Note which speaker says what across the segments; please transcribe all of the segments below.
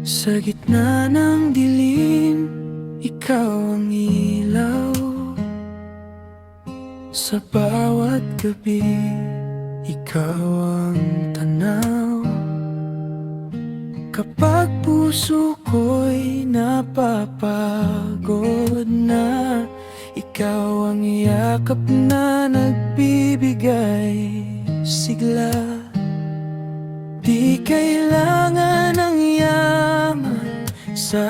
Speaker 1: Sa gitna ng dilim, ikaw ang ilaw. Sa bawat gabi, ikaw ang tanaw. Kapag puso ko'y napapagod na, ikaw ang yakap na nagbibigay sigla. Di kailangan ng yaman sa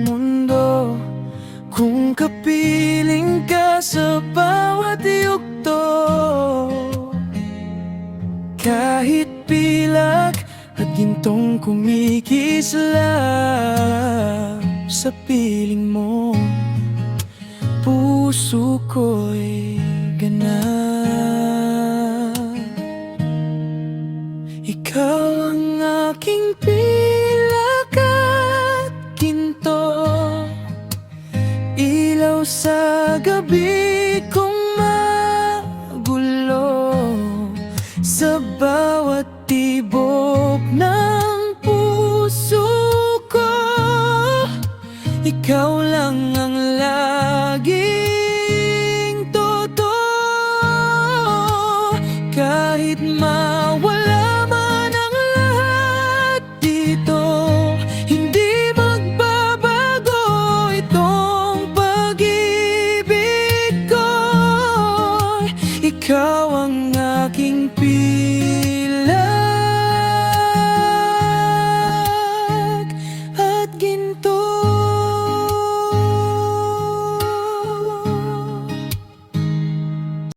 Speaker 1: mundo kung kapiling ka sa bawat yugto. Kahit pilak at gintong kumikislap sa piling mo, puso ko'y ganap. Ikaw ang aking pilak at ginto, ilaw sa gabi kong magulo. Sa bawat tibok ng puso ko, ikaw lang ang laging totoo. Kahit mawala man ang lahat dito, hindi magbabago itong pag-ibig ko. Ikaw ang aking pilak